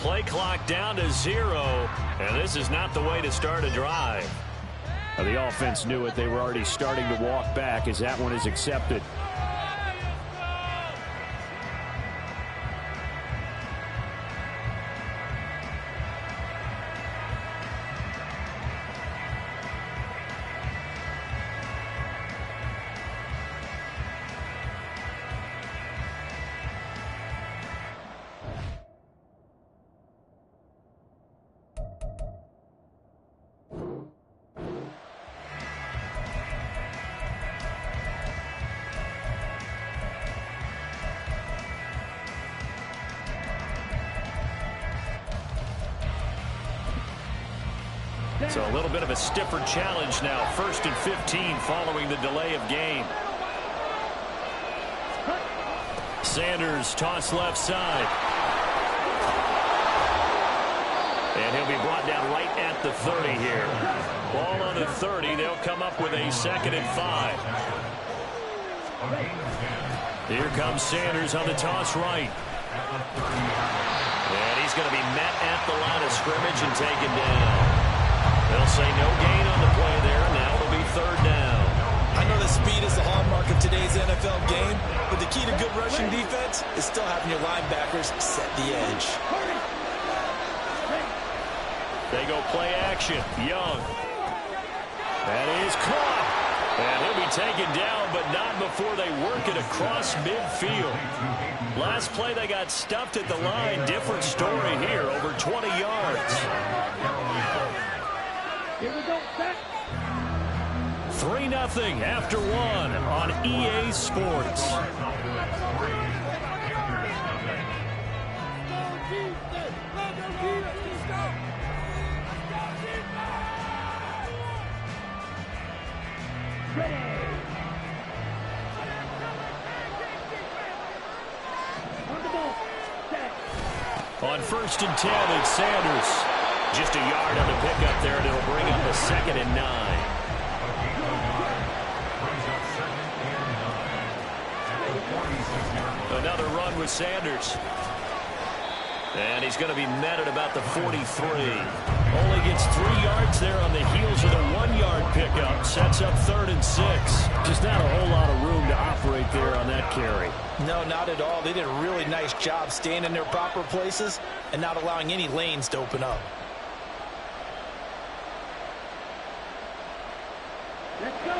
Play clock down to 0, and this is not the way to start a drive. The offense knew it. They were already starting to walk back as that one is accepted. So a little bit of a stiffer challenge now. 1st and 15 following the delay of game. Sanders toss left side. And he'll be brought down right at the 30 here. Ball on the 30. They'll come up with a 2nd and 5. Here comes Sanders on the toss right. And he's going to be met at the line of scrimmage and taken down. They'll say no gain on the play there. Now it'll be 3rd down. I know that speed is the hallmark of today's NFL game, but the key to good rushing defense is still having your linebackers set the edge. They go play action. Young. That is caught. And he'll be taken down, but not before they work it across midfield. Last play they got stuffed at the line. Different story here. Over 20 yards. Here we go, set. 3-0 after 1 on EA Sports. On 1st and 10, it's Sanders. Just a yard on the pickup there, and it'll bring up a 2nd and 9. Another run with Sanders. And he's going to be met at about the 43. Only gets 3 yards there on the heels of the 1-yard pickup. Sets up 3rd and 6. Just not a whole lot of room to operate there on that carry. No, not at all. They did a really nice job staying in their proper places and not allowing any lanes to open up.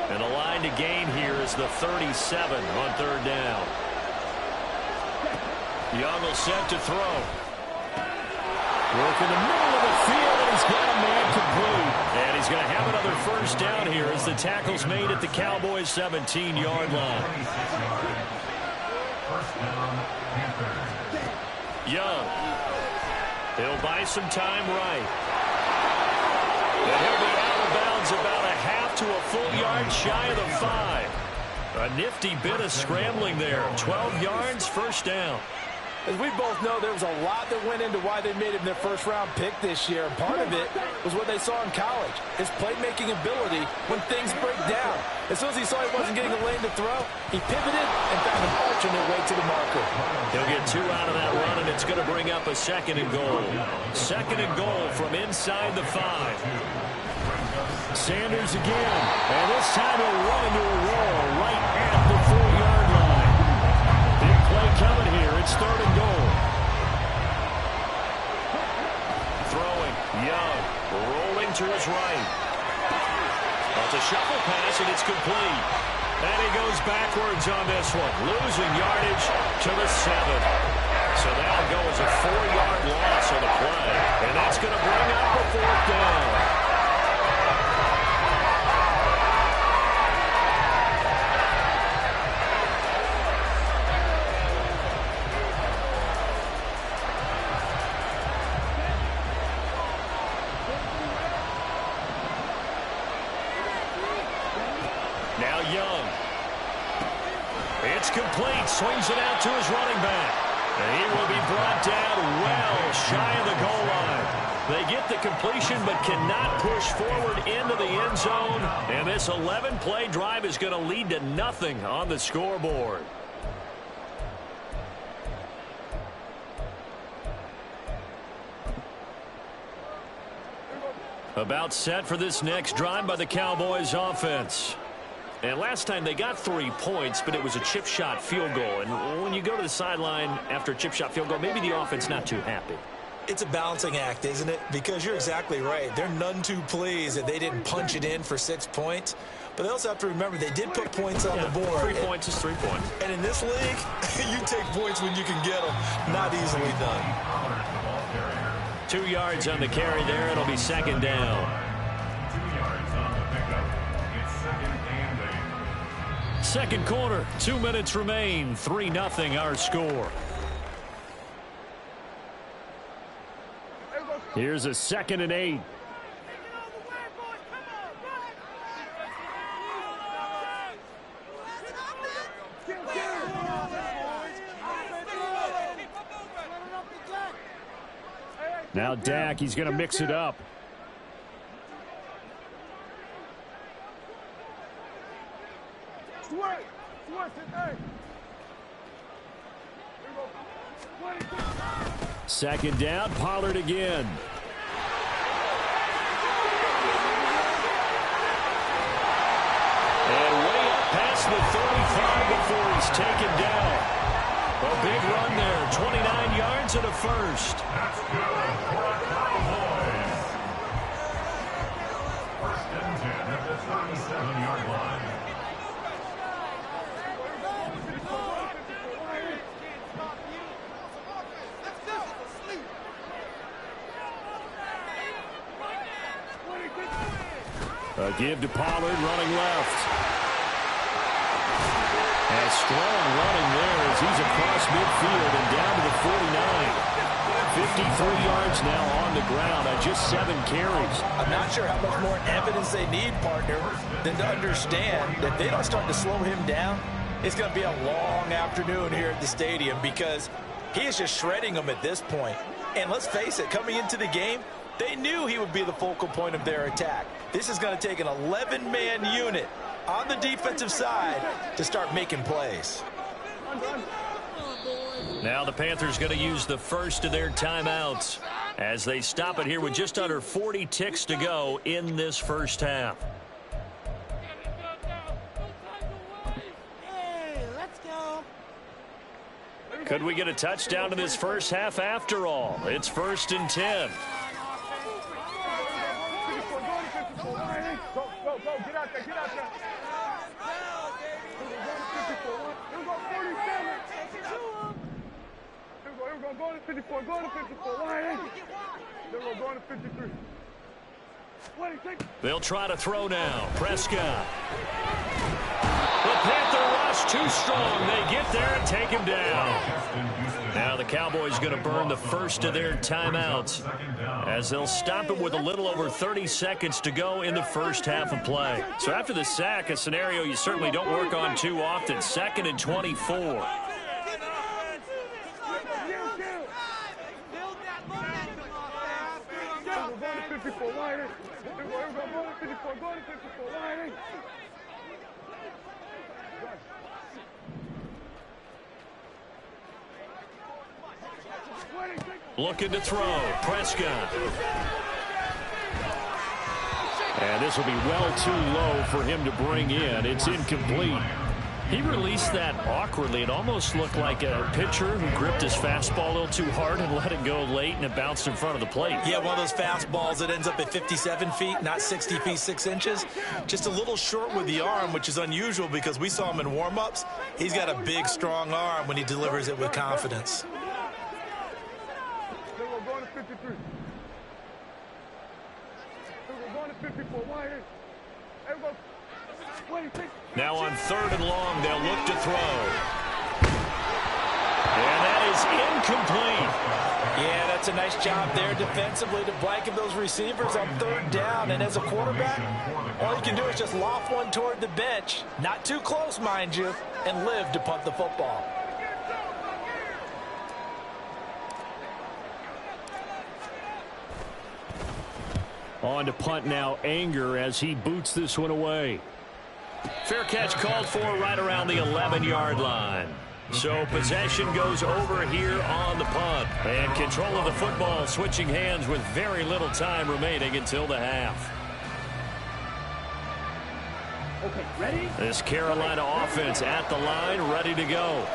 And the line to gain here is the 37 on 3rd down. Young will set to throw. Work in the middle of the field, and he's got a man complete. And he's going to have another 1st down here as the tackle's made at the Cowboys' 17-yard line. Young. He'll buy some time right. And he'll be out of bounds about a half to a full yard shy of the 5. A nifty bit of scrambling there. 12 yards, 1st down. As we both know, there was a lot that went into why they made him their 1st-round pick this year. And part of it was what they saw in college, his playmaking ability when things break down. As soon as he saw he wasn't getting a lane to throw, he pivoted and found an alternate way to the marker. He'll get 2 out of that run, and it's going to bring up a 2nd and goal. 2nd and goal from inside the 5. Sanders again, and this time he'll run into a roll right at the 4-yard line. Big play coming here. It's 3rd and goal. Throwing, Young, rolling to his right. Well, it's a shuffle pass, and it's complete. And he goes backwards on this one, losing yardage to the 7. So that'll go as a 4-yard loss on the play. And that's going to bring up a 4th down. Now Young. It's complete. Swings it out to his running back. And he will be brought down well shy of the goal line. They get the completion but cannot push forward into the end zone. And this 11-play drive is going to lead to nothing on the scoreboard. About set for this next drive by the Cowboys offense. And last time they got 3 points, but it was a chip shot field goal. And when you go to the sideline after a chip shot field goal, maybe the offense not too happy. It's a balancing act, isn't it? Because you're exactly right. They're none too pleased that they didn't punch it in for 6 points. But they also have to remember they did put points on the board. 3 points is 3 points. And in this league, you take points when you can get them. Not easily done. 2 yards on the carry there. It'll be second down. 2 yards on the pickup. It's second and 8. Second quarter, 2 minutes remain. 3-0 our score. Here's a 2nd and 8. Now Dak, he's going to mix it up. Second down, Pollard again. And way up past the 35 before he's taken down. A big run there, 29 yards and a first. That's good for the Cowboys. First and 10 at the 37-yard line. A give to Pollard, running left. And strong running there as he's across midfield and down to the 49. 53 yards now on the ground on just 7 carries. I'm not sure how much more evidence they need, partner, than to understand that if they don't start to slow him down, it's going to be a long afternoon here at the stadium because he is just shredding them at this point. And let's face it, coming into the game, they knew he would be the focal point of their attack. This is going to take an 11-man unit on the defensive side to start making plays. Now the Panthers going to use the first of their timeouts as they stop it here with just under 40 ticks to go in this first half. Could we get a touchdown in this first half after all? It's 1st and 10. Go, get out there, get out there. Here we go, 47. Here we go, go to 54, go to 54. Here we go, going to 53. They'll try to throw now. Prescott. The Panther rush too strong. They get there and take him down. Now the Cowboys going to burn the first of their timeouts as they'll stop it with a little over 30 seconds to go in the first half of play. So after the sack, a scenario you certainly don't work on too often. 2nd and 24. Looking to throw. Prescott. And this will be well too low for him to bring in. It's incomplete. He released that awkwardly. It almost looked like a pitcher who gripped his fastball a little too hard and let it go late, and it bounced in front of the plate. Yeah, one of those fastballs that ends up at 57 feet, not 60 feet, 6 inches. Just a little short with the arm, which is unusual because we saw him in warm-ups. He's got a big, strong arm when he delivers it with confidence. We're going to 53. We're going to 54. Here we go. Now on 3rd and long, they'll look to throw. And that is incomplete. Yeah, that's a nice job there defensively to blanket those receivers on 3rd down. And as a quarterback, all you can do is just loft one toward the bench. Not too close, mind you, and live to punt the football. On to punt now, Anger, as he boots this one away. Fair catch called for right around the 11-yard line. So possession goes over here on the punt. And control of the football switching hands with very little time remaining until the half. Okay, ready? This Carolina offense at the line, ready to go.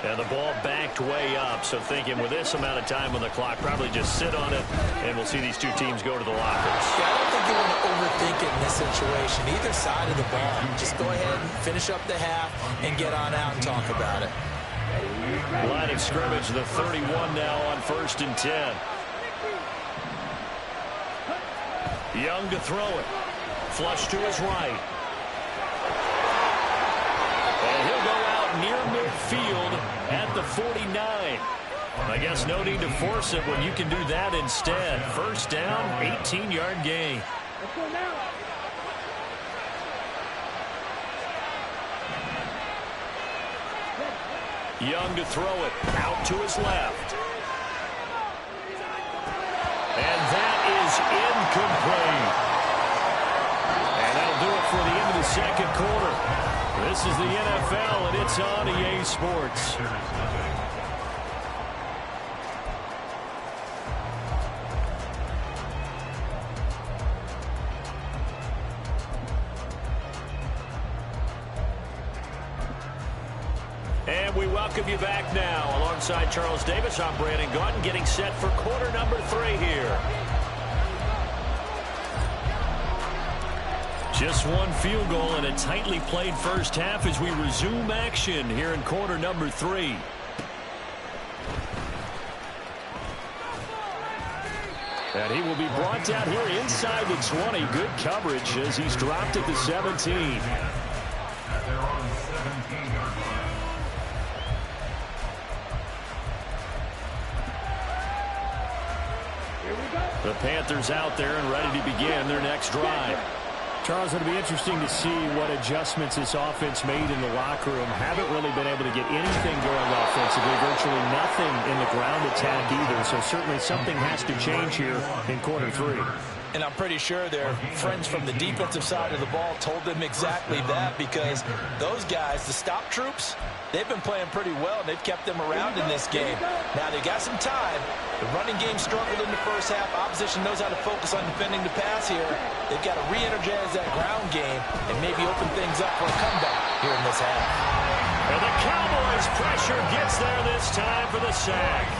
And the ball backed way up, so thinking with this amount of time on the clock, probably just sit on it, and we'll see these two teams go to the lockers. Yeah, I don't think you want to overthink it in this situation. Either side of the ball. Just go ahead and finish up the half and get on out and talk about it. Line of scrimmage, the 31 now on 1st and 10. Young to throw it. Flush to his right. And he'll go out near midfield at the 49. I guess no need to force it when you can do that instead. First down, 18-yard gain. Let's go now. Young to throw it out to his left. And that is incomplete. And that'll do it for the end of the second quarter. This is the NFL, and it's on EA Sports. And we welcome you back now. Alongside Charles Davis, I'm Brandon Gaudin, getting set for quarter number 3 here. Just one field goal and a tightly played first half as we resume action here in quarter number 3. And he will be brought down here inside the 20. Good coverage as he's dropped at the 17. They're on the 17-yard line. The Panthers out there and ready to begin their next drive. Charles, it'll be interesting to see what adjustments this offense made in the locker room. Haven't really been able to get anything going offensively. Virtually nothing in the ground attack either. So certainly something has to change here in quarter 3. And I'm pretty sure their friends from the defensive side of the ball told them exactly that, because those guys, the stop troops, they've been playing pretty well, and they've kept them around in this game. Now, they got some time. The running game struggled in the first half. Opposition knows how to focus on defending the pass here. They've got to re-energize that ground game and maybe open things up for a comeback here in this half. And the Cowboys' pressure gets there this time for the sack.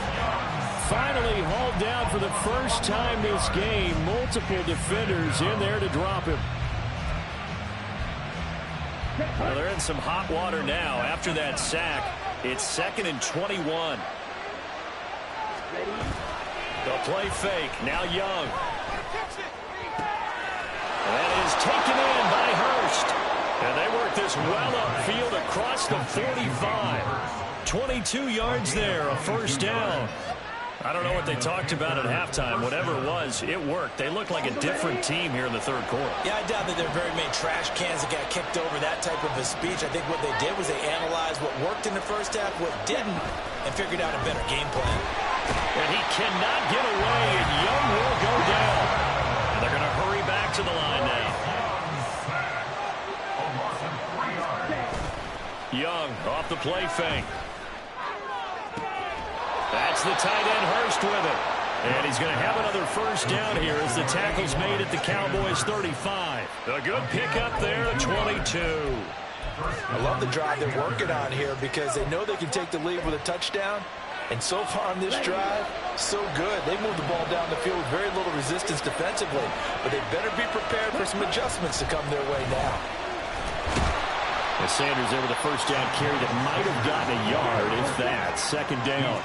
Finally hauled down for the first time this game. Multiple defenders in there to drop him. Well, they're in some hot water now. After that sack, it's 2nd and 21. They'll play fake. Now Young. That is taken in by Hurst. And they work this well upfield across the 45. 22 yards there, a first down. I don't know what they talked about at halftime. Whatever it was, it worked. They look like a different team here in the third quarter. Yeah, I doubt that there are very many trash cans that got kicked over, that type of a speech. I think what they did was they analyzed what worked in the first half, what didn't, and figured out a better game plan. And he cannot get away, and Young will go down. And they're going to hurry back to the line now. Young off the play fake. That's the tight end Hurst with it. And he's going to have another first down here as the tackle's made at the Cowboys 35. A good pickup there, 22. I love the drive they're working on here because they know they can take the lead with a touchdown. And so far on this drive, so good. They moved the ball down the field with very little resistance defensively. But they better be prepared for some adjustments to come their way now. As Sanders there with a first down carry that might have gotten a yard, if that. 2nd down.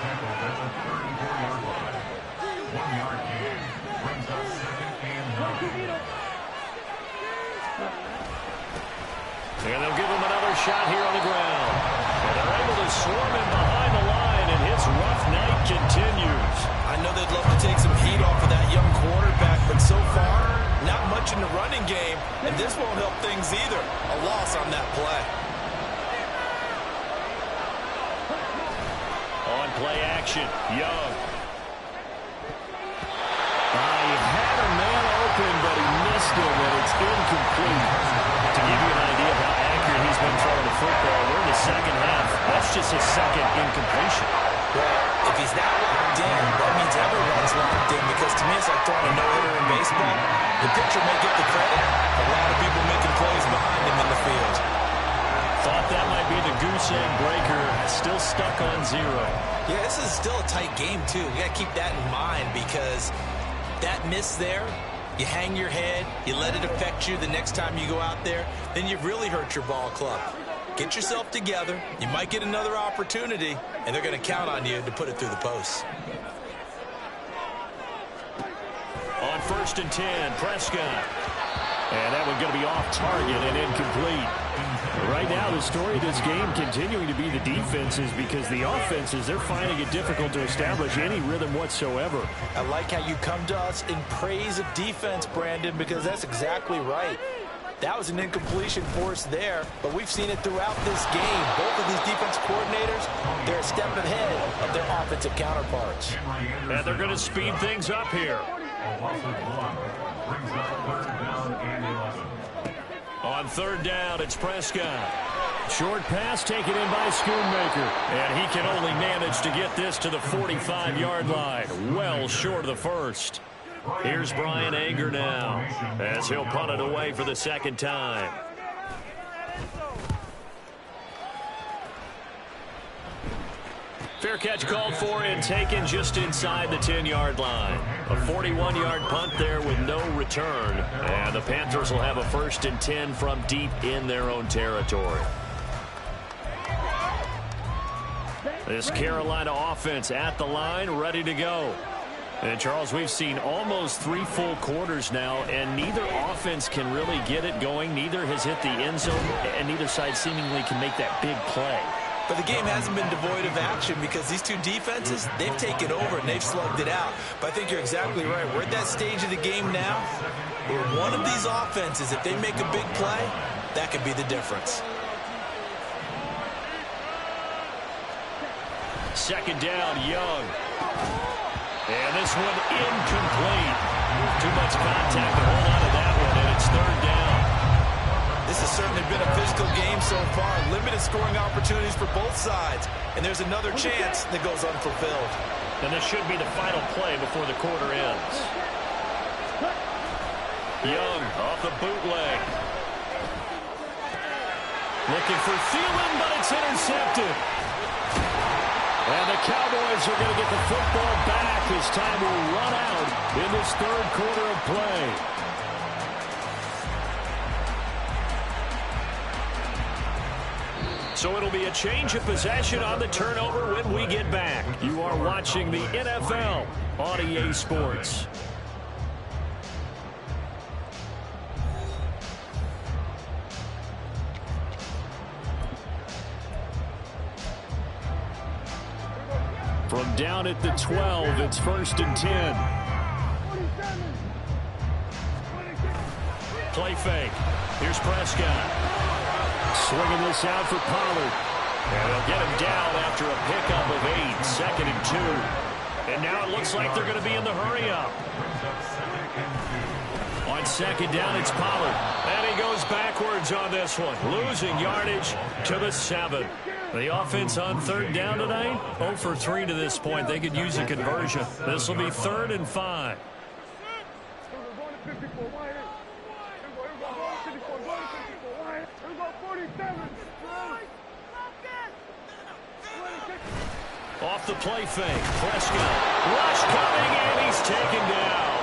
And they'll give him another shot here on the ground. And they're able to swarm him behind the line, and his rough night continues. I know they'd love to take some heat off of that young quarterback, but so far, not much in the running game, and this won't help things either. A loss on that play. On play action, Young. He had a man open, but he missed him, and it's incomplete. To give you an idea of how accurate he's been throwing the football, we're in the second half. That's just his second incompletion. Well, if he's not locked in, that means everyone's locked in, because to me it's like throwing a no-hitter in baseball. The pitcher may get the credit. A lot of people making plays behind him in the field. Thought that might be the goose egg breaker. Still stuck on 0. Yeah, this is still a tight game, too. You got to keep that in mind, because that miss there, you hang your head, you let it affect you the next time you go out there, then you've really hurt your ball club. Get yourself together. You might get another opportunity, and they're going to count on you to put it through the posts. On 1st and 10, Prescott. And that one going to be off target and incomplete. Right now, the story of this game continuing to be the defenses, because the offenses, they're finding it difficult to establish any rhythm whatsoever. I like how you come to us in praise of defense, Brandon, because that's exactly right. That was an incompletion for us there, but we've seen it throughout this game. Both of these defense coordinators, they're a step ahead of their offensive counterparts. And they're going to speed things up here. On 3rd down, it's Prescott. Short pass taken in by Schoonmaker. And he can only manage to get this to the 45-yard line. Well short of the first. Here's Bryan Anger now, as he'll punt it away for the 2nd time. Fair catch called for and taken just inside the 10-yard line. A 41-yard punt there with no return. And the Panthers will have a 1st and 10 from deep in their own territory. This Carolina offense at the line, ready to go. And, Charles, we've seen almost 3 full quarters now, and neither offense can really get it going. Neither has hit the end zone, and neither side seemingly can make that big play. But the game hasn't been devoid of action, because these two defenses, they've taken over and they've slugged it out. But I think you're exactly right. We're at that stage of the game now where one of these offenses, if they make a big play, that could be the difference. 2nd down, Young. And this one incomplete. Too much contact to hold on to that one, and it's 3rd down. This has certainly been a physical game so far. Limited scoring opportunities for both sides. And there's another chance that goes unfulfilled. And this should be the final play before the quarter ends. Young off the bootleg. Looking for Thielen, but it's intercepted. And the Cowboys are going to get the football back as time will run out in this 3rd quarter of play. So it'll be a change of possession on the turnover when we get back. You are watching the NFL on EA Sports. From down at the 12, it's 1st and 10. Play fake. Here's Prescott. Swinging this out for Pollard. And they'll get him down after a pickup of 8, 2nd and 2. And now it looks like they're going to be in the hurry-up. On 2nd down, it's Pollard. And he goes backwards on this one, losing yardage to the 7. The offense on 3rd down tonight, 0 for 3 to this point. They could use a conversion. This will be 3rd and 5. Off the play fake, Prescott. Rush coming, and he's taken down.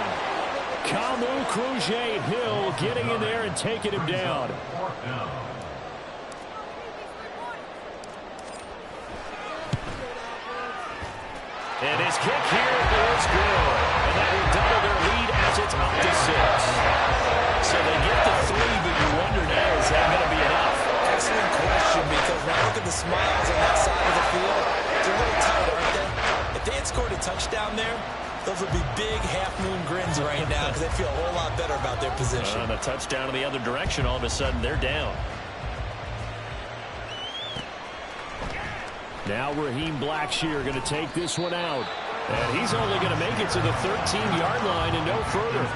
Kamu Grugier-Hill getting in there and taking him down. And his kick here is good. And that will double their lead as it's up to 6. So they get the 3, but you wonder now, is that going to be enough? Excellent question, because when I look at the smiles on that side of the field, they're a little tight, aren't they? If they had scored a touchdown there, those would be big half-moon grins right now, because they feel a whole lot better about their position. And a touchdown in the other direction, all of a sudden they're down. Now Raheem Blackshear going to take this one out. And he's only going to make it to the 13-yard line and no further.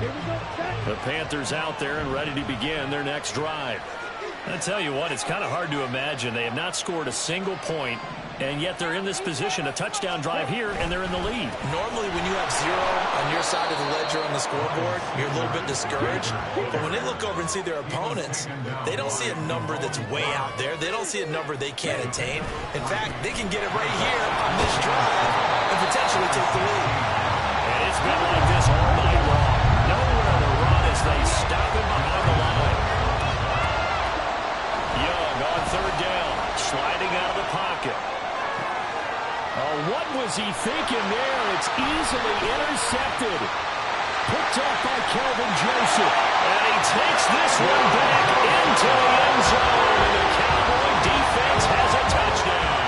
The Panthers out there and ready to begin their next drive. I tell you what, it's kind of hard to imagine. They have not scored a single point, and yet they're in this position, a touchdown drive here, and they're in the lead. Normally, when you have 0 on your side of the ledger on the scoreboard, you're a little bit discouraged. But when they look over and see their opponents, they don't see a number that's way out there. They don't see a number they can't attain. In fact, they can get it right here on this drive and potentially take the lead. And it's been like this all night long. Nowhere to run as they stop him behind the line. Young on third down, sliding out of the pocket. Oh, what was he thinking there? It's easily intercepted. Picked up by Kelvin Joseph. And he takes this one back into the end zone. And the Cowboy defense has a touchdown.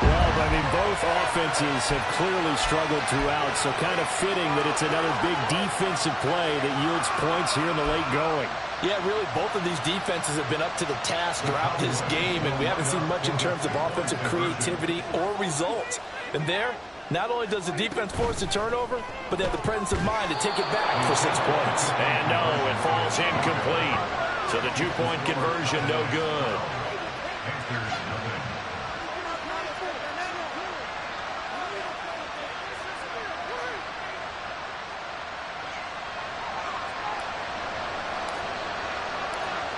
Well, I mean, both offenses have clearly struggled throughout, so kind of fitting that it's another big defensive play that yields points here in the late going. Yeah, really, both of these defenses have been up to the task throughout this game, and we haven't seen much in terms of offensive creativity or results. And there, not only does the defense force a turnover, but they have the presence of mind to take it back for 6 points. And no, it falls incomplete. So the 2-point conversion, no good.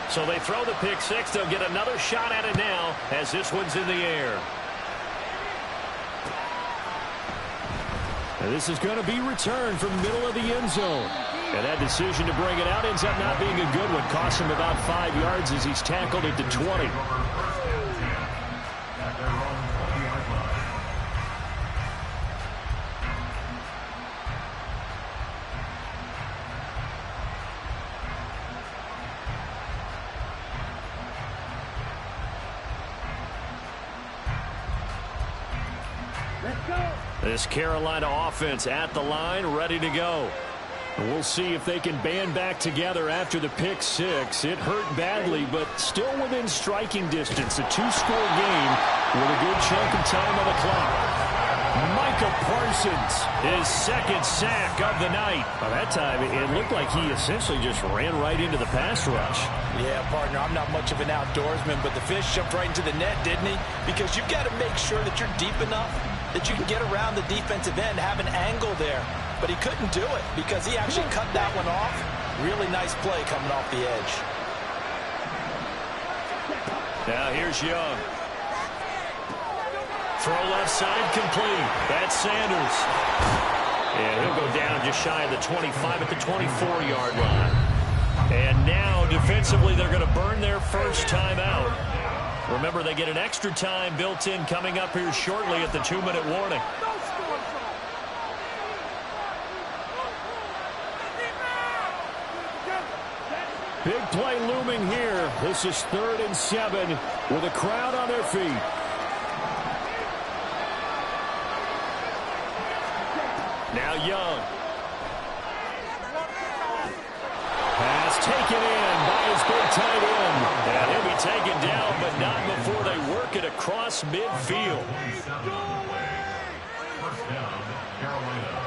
So they throw the pick six. They'll get another shot at it now as this one's in the air. And this is going to be returned from the middle of the end zone. And that decision to bring it out ends up not being a good one. Costs him about 5 yards as he's tackled at the 20. This Carolina offense at the line, ready to go. And we'll see if they can band back together after the pick six. It hurt badly, but still within striking distance. A 2-score game with a good chunk of time on the clock. Micah Parsons, his second sack of the night. By that time, it looked like he essentially just ran right into the pass rush. Yeah, partner, I'm not much of an outdoorsman, but the fish jumped right into the net, didn't he? Because you've got to make sure that you're deep enough that you can get around the defensive end, have an angle there. But he couldn't do it because he actually cut that one off. Really nice play coming off the edge. Now here's Young. Throw left side complete. That's Sanders. And he'll go down just shy of the 25 at the 24-yard line. And now defensively they're going to burn their first timeout. Remember, they get an extra time built in coming up here shortly at the 2-minute warning. Big play looming here. This is 3rd and 7 with a crowd on their feet. Now Young. Pass taken in by his big tight end. And he'll be taken down, but not before they work it across midfield. First down, Carolina.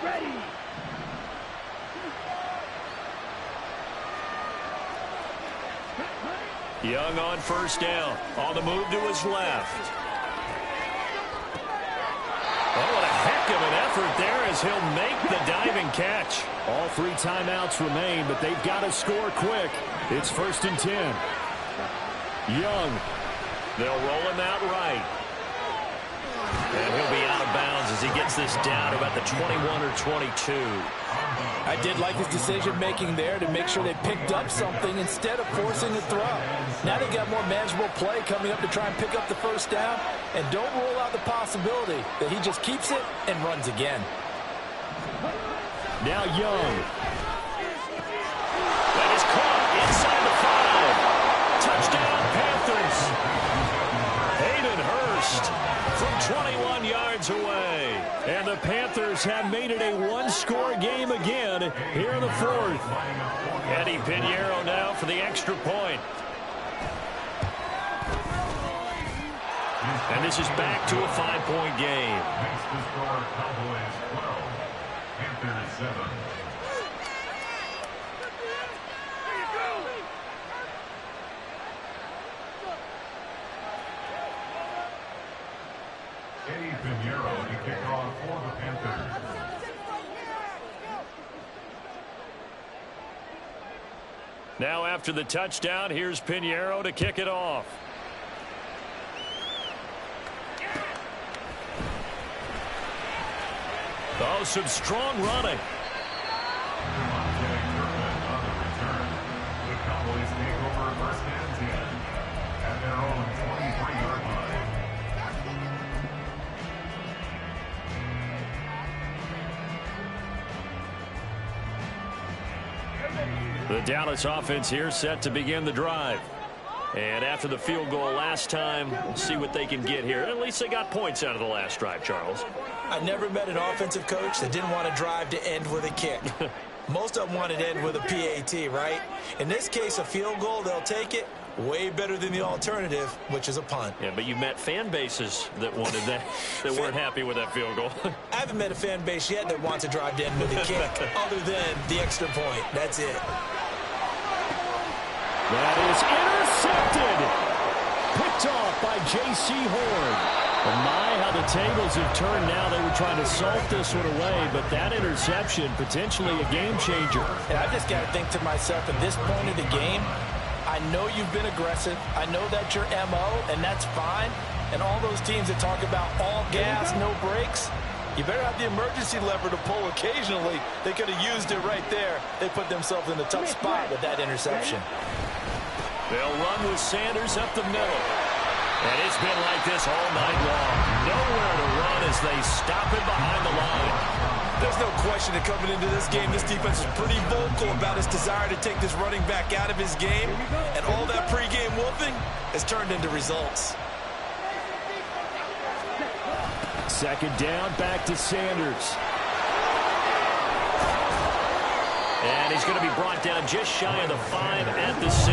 Ready. Young on first down. On the move to his left. Oh, what a heck of an effort there as he'll make the diving catch. All 3 timeouts remain, but they've got to score quick. It's 1st and 10. Young. They'll roll him out right. And he'll be out of bounds as he gets this down about the 21 or 22. I did like his decision-making there to make sure they picked up something instead of forcing a throw. Now they got more manageable play coming up to try and pick up the first down. And don't rule out the possibility that he just keeps it and runs again. Now Young. That is caught inside the 5. Touchdown, Panthers. Hayden Hurst from 21 yards away. And the Panthers have made it a one-score game again here in the fourth. Eddie Pinheiro now for the extra point. And this is back to a 5-point game. Makes the score Cowboys 12, Panthers 7. Eddie Pinheiro to kick off for the Panthers. Now after the touchdown, here's Pinheiro to kick it off. Oh, some strong running. The Cowboys take over first and 10 at their own 23-yard line. The Dallas offense here set to begin the drive. And after the field goal last time, we'll see what they can get here. At least they got points out of the last drive, Charles. I never met an offensive coach that didn't want to drive to end with a kick. Most of them wanted to end with a PAT, right? In this case, a field goal, they'll take it. Way better than the alternative, which is a punt. Yeah, but you met fan bases that wanted that, that weren't happy with that field goal. I haven't met a fan base yet that wants to drive to end with a kick, other than the extra point. That's it. That is intercepted. Picked off by J.C. Horn. And my, how the tables have turned now. They were trying to salt this one away, but that interception, potentially a game changer. And I've just got to think to myself, at this point of the game, I know you've been aggressive. I know that's your MO, and that's fine. And all those teams that talk about all gas, no brakes, you better have the emergency lever to pull occasionally. They could have used it right there. They put themselves in a tough spot with that interception. They'll run with Sanders up the middle. And it's been like this all night long. Nowhere to run as they stop it behind the line. There's no question that coming into this game, this defense is pretty vocal about its desire to take this running back out of his game. And all that pregame wolfing has turned into results. Second down, back to Sanders. And he's going to be brought down just shy of the 5 at the 6.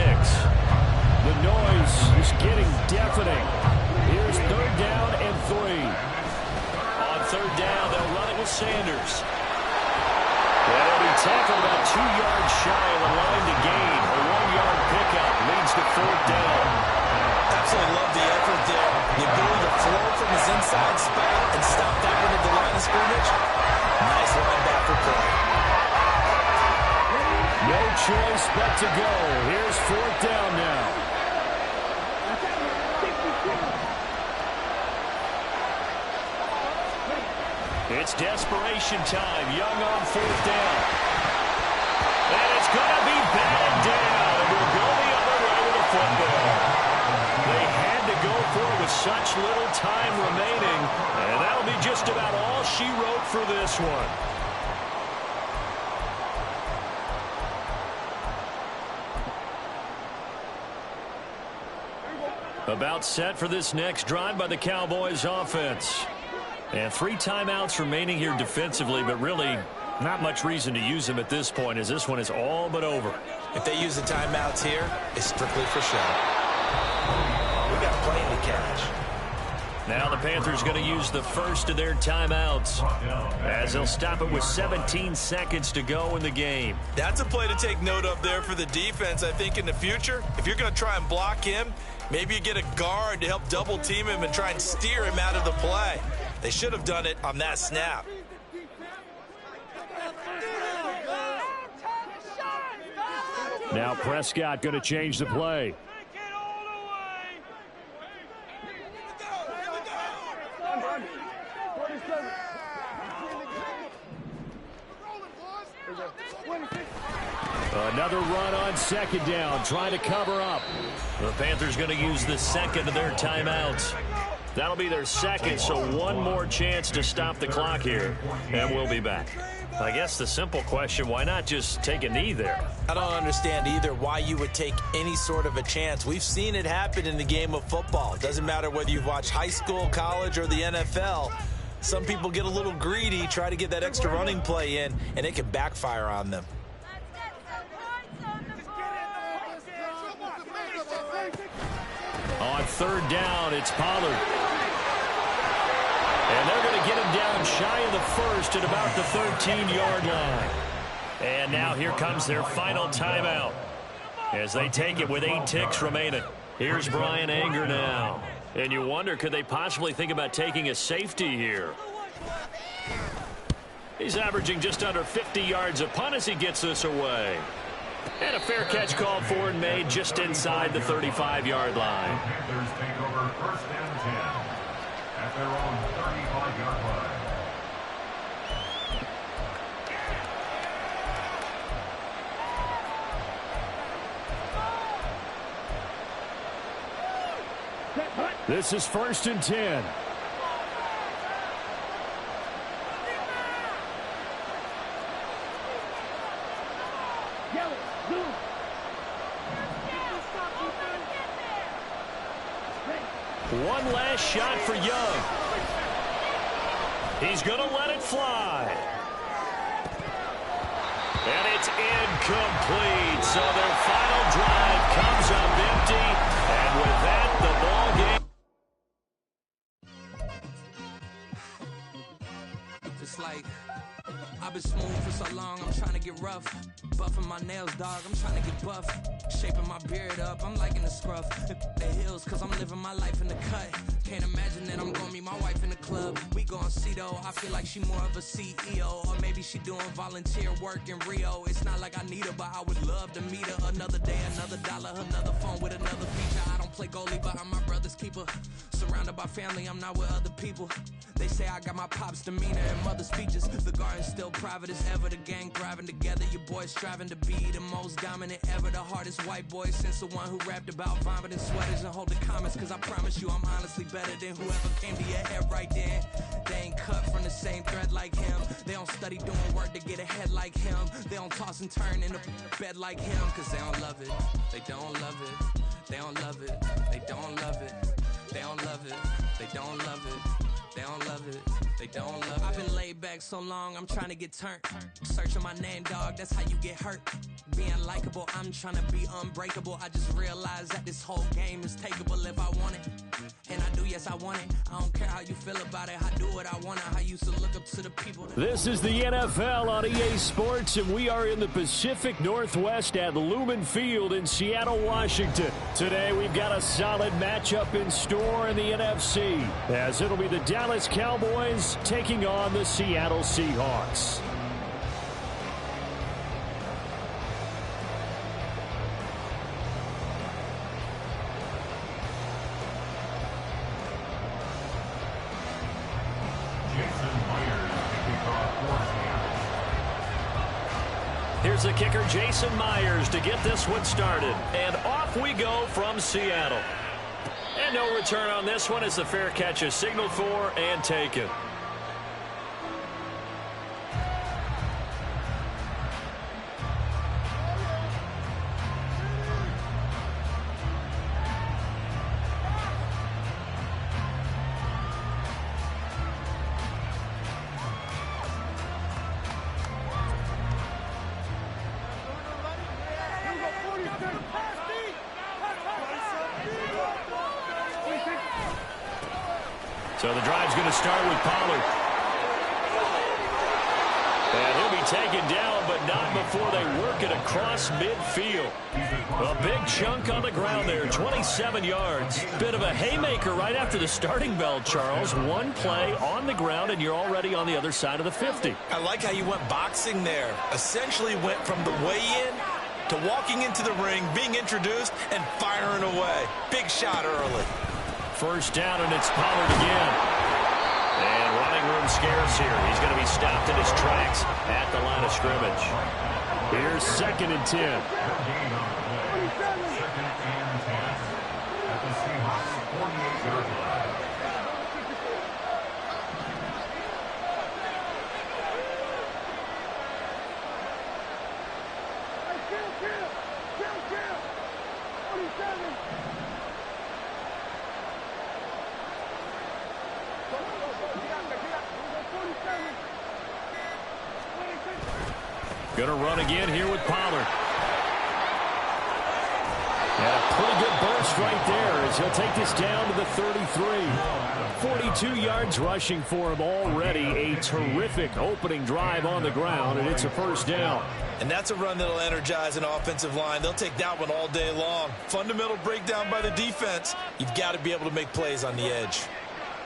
The noise is getting deafening. Here's third down and 3. On third down, they'll run it with Sanders. They'll be tackled about 2 yards shy of the line to gain. A 1-yard pickup leads to fourth down. Absolutely love the effort there. The ability to flow from his inside spot and stop that one at the line of scrimmage. Nice linebacker play. No choice but to go. Here's fourth down now. It's desperation time. Young on fourth down. And it's going to be batted down. And we'll go the other way with the football. They had to go for it with such little time remaining. And that'll be just about all she wrote for this one. About set for this next drive by the Cowboys offense. And 3 timeouts remaining here defensively, but really not much reason to use them at this point as this one is all but over. If they use the timeouts here, it's strictly for show. We got plenty to catch. Now the Panthers going to use the first of their timeouts as they'll stop it with 17 seconds to go in the game. That's a play to take note of there for the defense. I think in the future, if you're going to try and block him, maybe you get a guard to help double team him and try and steer him out of the play. They should have done it on that snap. Now Prescott going to change the play. Another run on second down, trying to cover up. The Panthers going to use the second of their timeouts. That'll be their second, so one more chance to stop the clock here, and we'll be back. I guess the simple question, why not just take a knee there? I don't understand either why you would take any sort of a chance. We've seen it happen in the game of football. It doesn't matter whether you've watched high school, college, or the NFL. Some people get a little greedy, try to get that extra running play in, and it can backfire on them. On third down, it's Pollard. And they're going to get him down shy of the first at about the 13-yard line. And now here comes their final timeout as they take it with 8 ticks remaining. Here's Bryan Anger now. And you wonder, could they possibly think about taking a safety here? He's averaging just under 50 yards a punt as he gets this away. And a fair catch called for and made just inside the 35-yard line. Panthers take over first and 10 at their own 35-yard line. This is first and 10. One last shot for Young. He's going to let it fly. And it's incomplete. So their final drive comes up empty. And with that, the ball game. Just like I've been smooth for so long, I'm trying to get rough. Buffing my nails, dog, I'm trying to get buff. Shaping my beard up, I'm liking the scruff. The hills, cause I'm living my life in the cut. Can't imagine that I'm gonna meet my wife in the club. We gon' see though, I feel like she more of a CEO. Or maybe she doing volunteer work in Rio. It's not like I need her, but I would love to meet her. Another day, another dollar, another phone with another feature. I don't play goalie, but I'm my brother's keeper. Surrounded by family, I'm not with other people. They say I got my pop's demeanor and mother's features. The garden's still private as ever. The gang thriving together. Your boys striving to be the most dominant ever. The hardest white boy since the one who rapped about vomiting sweaters and hold the comments. Cause I promise you I'm honestly better than whoever came to your head right then. They ain't cut from the same thread like him. They don't study doing work to get ahead like him. They don't toss and turn in the bed like him. Cause they don't love it. They don't love it. They don't love it. They don't love it. They don't love it. They don't love it. They don't love it. They don't love it. I've been laid back so long, I'm trying to get turned. Searching my name, dog, that's how you get hurt. Being likable, I'm trying to be unbreakable. I just realized that this whole game is takeable if I want it. And I do, yes, I want it. I don't care how you feel about it. I do what I want. I used to look up to the people. This is the NFL on EA Sports, and we are in the Pacific Northwest at Lumen Field in Seattle, Washington. Today, we've got a solid matchup in store in the NFC, as it'll be the Dallas Cowboys taking on the Seattle Seahawks. Here's the kicker, Jason Myers, to get this one started. And off we go from Seattle. And no return on this one as the fair catch is signaled for and taken. So the drive's going to start with Pollard. And he'll be taken down, but not before they work it across midfield. A big chunk on the ground there, 27 yards. Bit of a haymaker right after the starting bell, Charles. One play on the ground, and you're already on the other side of the 50. I like how you went boxing there. Essentially went from the weigh-in to walking into the ring, being introduced, and firing away. Big shot early. First down, and it's Pollard again. And running room scarce here. He's going to be stopped in his tracks at the line of scrimmage. Here's 2nd and 10. Second and 10 at the Seahawks 48-yard line. Going to run again here with Pollard. And a pretty good burst right there as he'll take this down to the 33. 42 yards rushing for him already. A terrific opening drive on the ground, and it's a first down. And that's a run that'll energize an offensive line. They'll take that one all day long. Fundamental breakdown by the defense. You've got to be able to make plays on the edge.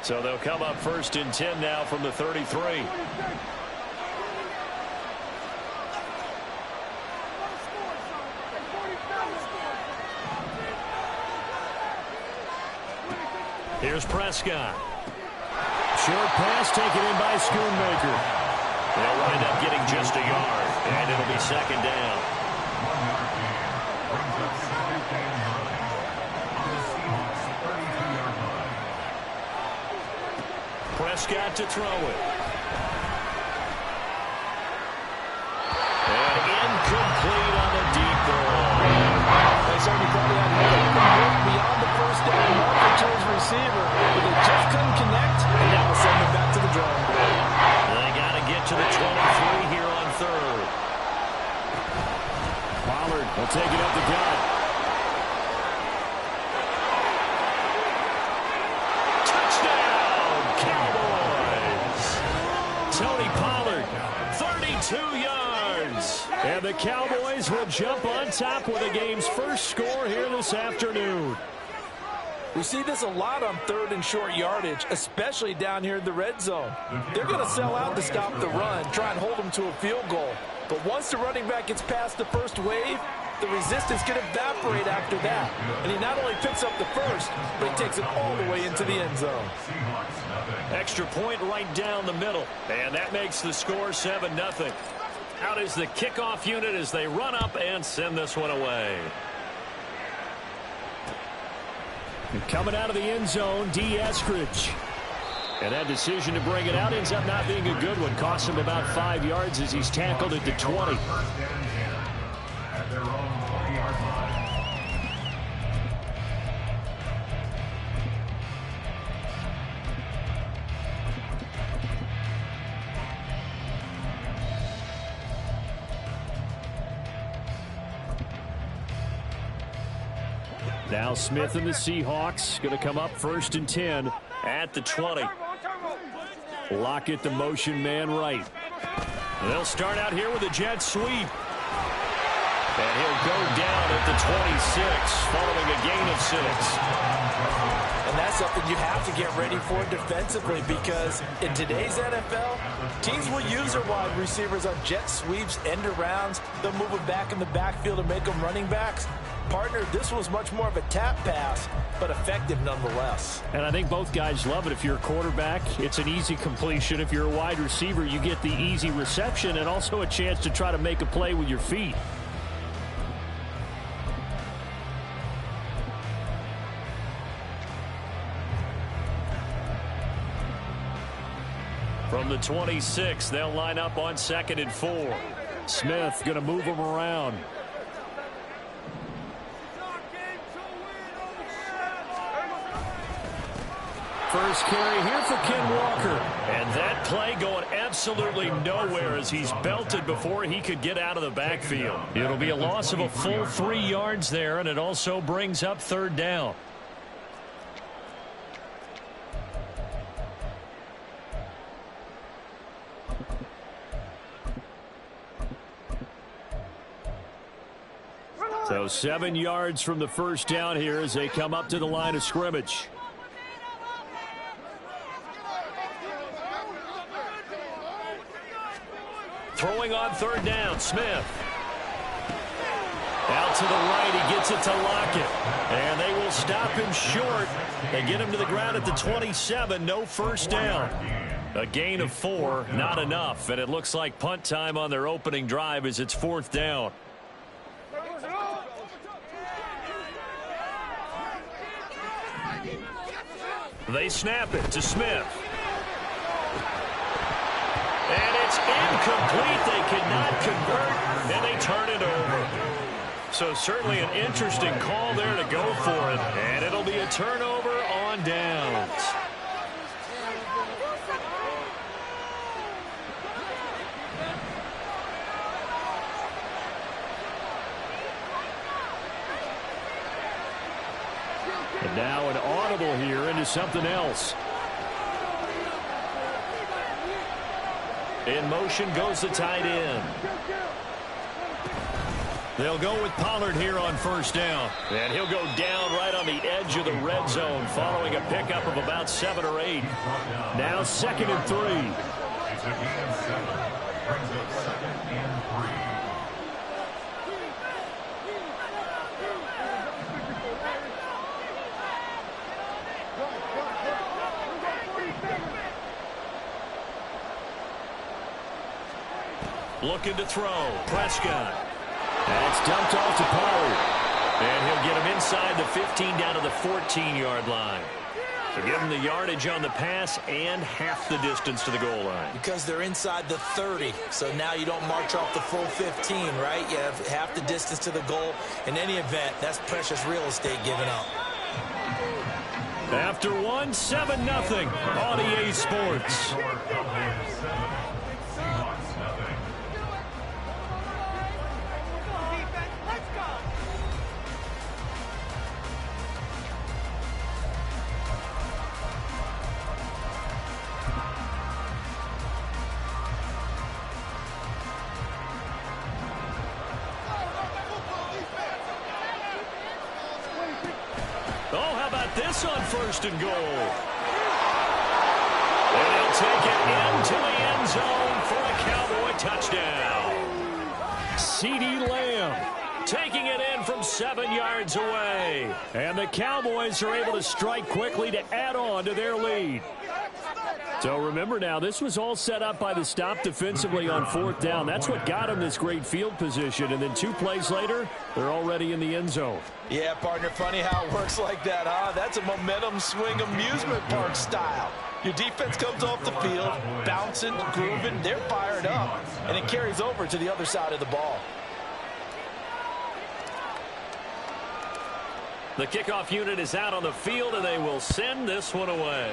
So they'll come up 1st and 10 now from the 33. Here's Prescott. Short pass taken in by Schoonmaker. They'll wind up getting just a yard, and it'll be 2nd down. Prescott to throw it. And incomplete on the deep ball. They certainly probably had another look beyond the first down marker to his receiver, but they just couldn't connect, and that will send them back to the drawing board. They got to get to the 23 here on 3rd. Pollard will take it up the gut. Touchdown, Cowboys! Tony Pollard, 32 yards. And the Cowboys will jump on top with the game's first score here this afternoon. We see this a lot on 3rd and short yardage, especially down here in the red zone. They're going to sell out to stop the run, try and hold them to a field goal. But once the running back gets past the first wave, the resistance can evaporate after that. And he not only picks up the first, but he takes it all the way into the end zone. Extra point right down the middle. And that makes the score 7-0. Out is the kickoff unit as they run up and send this one away. And coming out of the end zone, D. Eskridge. And that decision to bring it out ends up not being a good one. Costs him about 5 yards as he's tackled at the 20. At their own 20-yard line. Now Smith and the Seahawks going to come up 1st and 10 at the 20. Lockett, the motion man right. They'll start out here with a jet sweep. And he'll go down at the 26 following a gain of 6. And that's something you have to get ready for defensively, because in today's NFL, teams will use their wide receivers on jet sweeps, end arounds. They'll move them back in the backfield and make them running backs. Partner, this was much more of a tap pass, but effective nonetheless. And I think both guys love it. If you're a quarterback, it's an easy completion. If you're a wide receiver, you get the easy reception and also a chance to try to make a play with your feet. From the 26, they'll line up on 2nd and 4. Smith going to move them around. First carry here for Ken Walker. And that play going absolutely nowhere as he's belted before he could get out of the backfield. It'll be a loss of a full 3 yards there, and it also brings up 3rd down. So 7 yards from the first down here as they come up to the line of scrimmage. Throwing on 3rd down, Smith. Out to the right, he gets it to Lockett. And they will stop him short. They get him to the ground at the 27, no first down. A gain of 4, not enough. And it looks like punt time on their opening drive as it's 4th down. They snap it to Smith. And it's incomplete. They cannot convert, and they turn it over. So certainly an interesting call there to go for it. And it'll be a turnover on downs. And now an audible here into something else. In motion goes the tight end. They'll go with Pollard here on first down. And he'll go down right on the edge of the red zone following a pickup of about 7 or 8. Now 2nd and 3. It's a gain of 7. Brings up 2nd and 3. Looking to throw. Prescott. That's dumped off to Pollard. And he'll get him inside the 15 down to the 14-yard line. So give him the yardage on the pass and half the distance to the goal line. Because they're inside the 30, so now you don't march off the full 15, right? You have half the distance to the goal. In any event, that's precious real estate given up. After 1, 7-0 on EA Sports. This on 1st and goal. And he'll take it into the end zone for a Cowboy touchdown. CeeDee Lamb taking it in from 7 yards away. And the Cowboys are able to strike quickly to add on to their lead. So remember now, this was all set up by the stop defensively on 4th down. That's what got them this great field position. And then 2 plays later, they're already in the end zone. Yeah, partner, funny how it works like that, huh? That's a momentum swing amusement park style. Your defense comes off the field, bouncing, grooving, they're fired up, and it carries over to the other side of the ball. The kickoff unit is out on the field, and they will send this one away.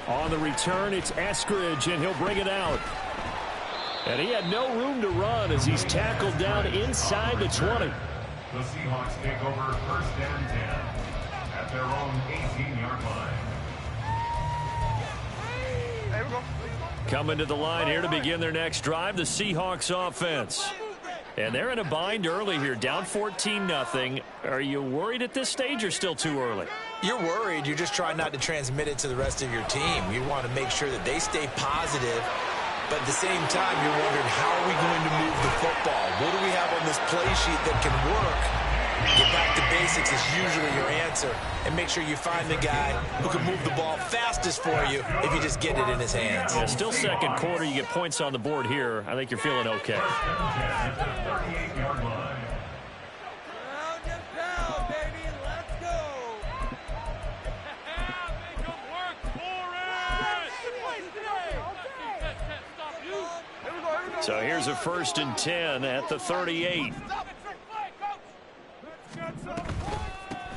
On the return, it's Eskridge, and he'll bring it out. And he had no room to run as he's tackled down inside the 20. The Seahawks take over 1st and 10 at their own 18-yard line. There we go. Coming to the line here to begin their next drive, the Seahawks offense. And they're in a bind early here, down 14-0. Are you worried at this stage or still too early? You're worried. You're just trying not to transmit it to the rest of your team. You want to make sure that they stay positive, but at the same time, you're wondering, how are we going to move the football? What do we have on this play sheet that can work? Get back to basics is usually your answer, and make sure you find the guy who can move the ball fastest for you if you just get it in his hands. Yeah, still 2nd quarter. You get points on the board here. I think you're feeling okay. 38-yard line. So here's a 1st and 10 at the 38.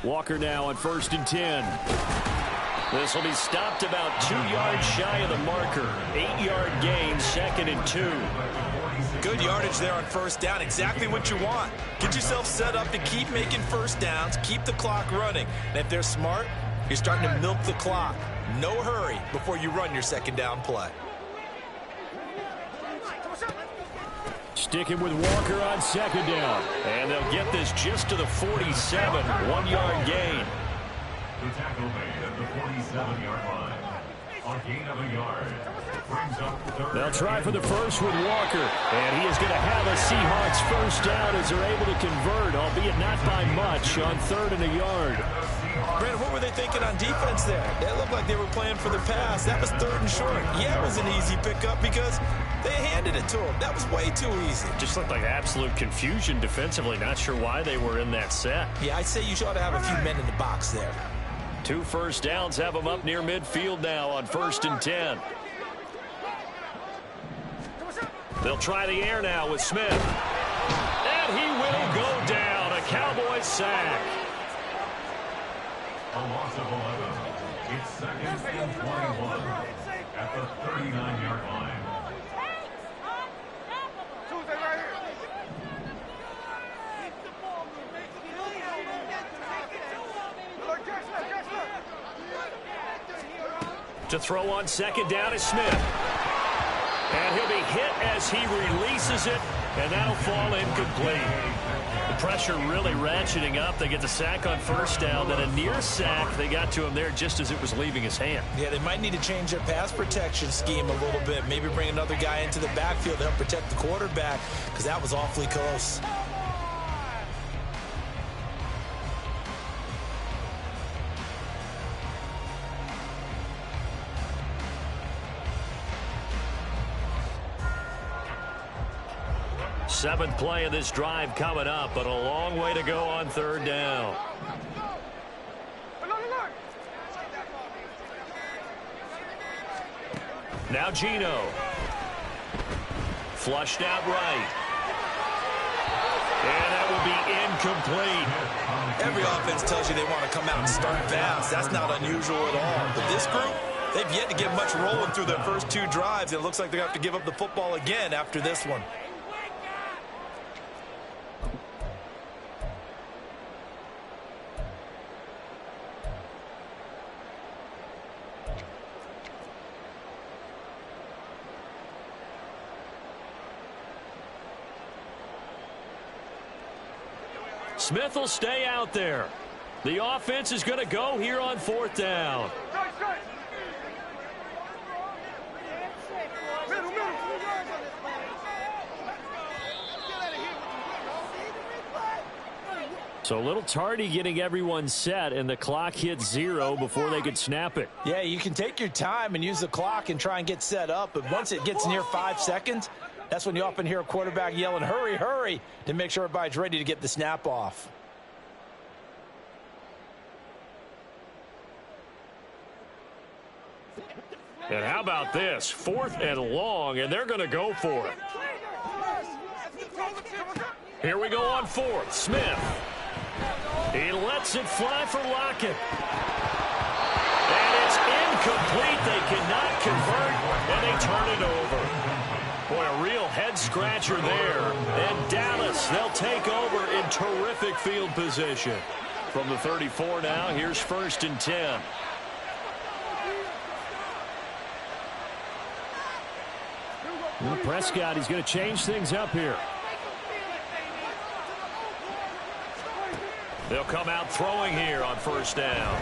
Walker now on 1st and 10. This will be stopped about 2 yards shy of the marker. 8-yard gain, 2nd and 2. Good yardage there on 1st down. Exactly what you want. Get yourself set up to keep making 1st downs, keep the clock running. And if they're smart, you're starting to milk the clock. No hurry before you run your 2nd down play. Sticking with Walker on 2nd down. And they'll get this just to the 47, 1-yard gain. The tackle made at the 47-yard line. A gain of a yard. Brings up 3rd. They'll try for the first with Walker. And he is going to have a Seahawks 1st down as they're able to convert, albeit not by much, on 3rd and a yard. Brandon, what were they thinking on defense there? They looked like they were playing for the pass. That was 3rd and short. Yeah, it was an easy pickup because they handed it to him. That was way too easy. Just looked like absolute confusion defensively. Not sure why they were in that set. Yeah, I'd say you ought to have a few men in the box there. 2 1st downs have them up near midfield now on 1st and 10. They'll try the air now with Smith. And he will go down. A Cowboys sack. A loss of 11. It's 2nd and 21 at the 39-yard line. Tuesday right here. To throw on second down is Smith. And he'll be hit as he releases it, and that'll fall incomplete. The pressure really ratcheting up. They get the sack on first down, then a near sack. They got to him there just as it was leaving his hand. Yeah, they might need to change their pass protection scheme a little bit. Maybe bring another guy into the backfield to help protect the quarterback, because that was awfully close. Seventh play of this drive coming up, but a long way to go on third down. Now Geno. Flushed out right. And that will be incomplete. Every offense tells you they want to come out and start fast. That's not unusual at all. But this group, they've yet to get much rolling through their first two drives. It looks like they're going to have to give up the football again after this one. Smith will stay out there. The offense is going to go here on fourth down. So a little tardy getting everyone set, and the clock hit 0 before they could snap it. Yeah, you can take your time and use the clock and try and get set up, but once it gets near 5 seconds, that's when you often hear a quarterback yelling, hurry, hurry, to make sure everybody's ready to get the snap off. And how about this? 4th and long, and they're going to go for it. Here we go on 4th. Smith. He lets it fly for Lockett. And it's incomplete. They cannot convert, and they turn it over. Boy, a real head-scratcher there. And Dallas, they'll take over in terrific field position. From the 34 now, here's 1st and 10. Well, Prescott, he's going to change things up here. They'll come out throwing here on 1st down.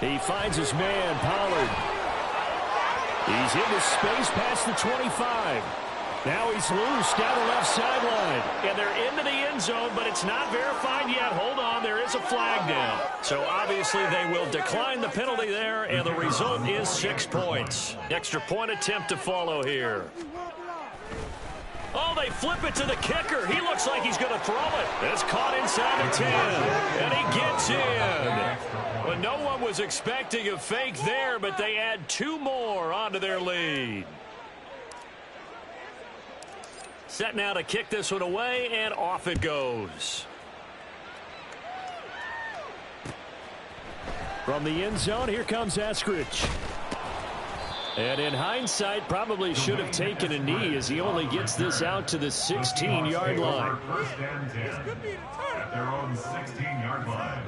He finds his man, Pollard. He's into space past the 25. Now he's loose down the left sideline. And they're into the end zone, but it's not verified yet. Hold on, there is a flag down. So obviously they will decline the penalty there, and the result is 6 points. Extra point attempt to follow here. Oh, they flip it to the kicker. He looks like he's going to throw it. It's caught inside the 10, and he gets in. Well, no one was expecting a fake there, but they add 2 more onto their lead. Set now to kick this one away, and off it goes. From the end zone, here comes Eskridge. And in hindsight, probably should have taken a knee as he only gets this out to the 16-yard line. First and 10 at their own 16-yard line.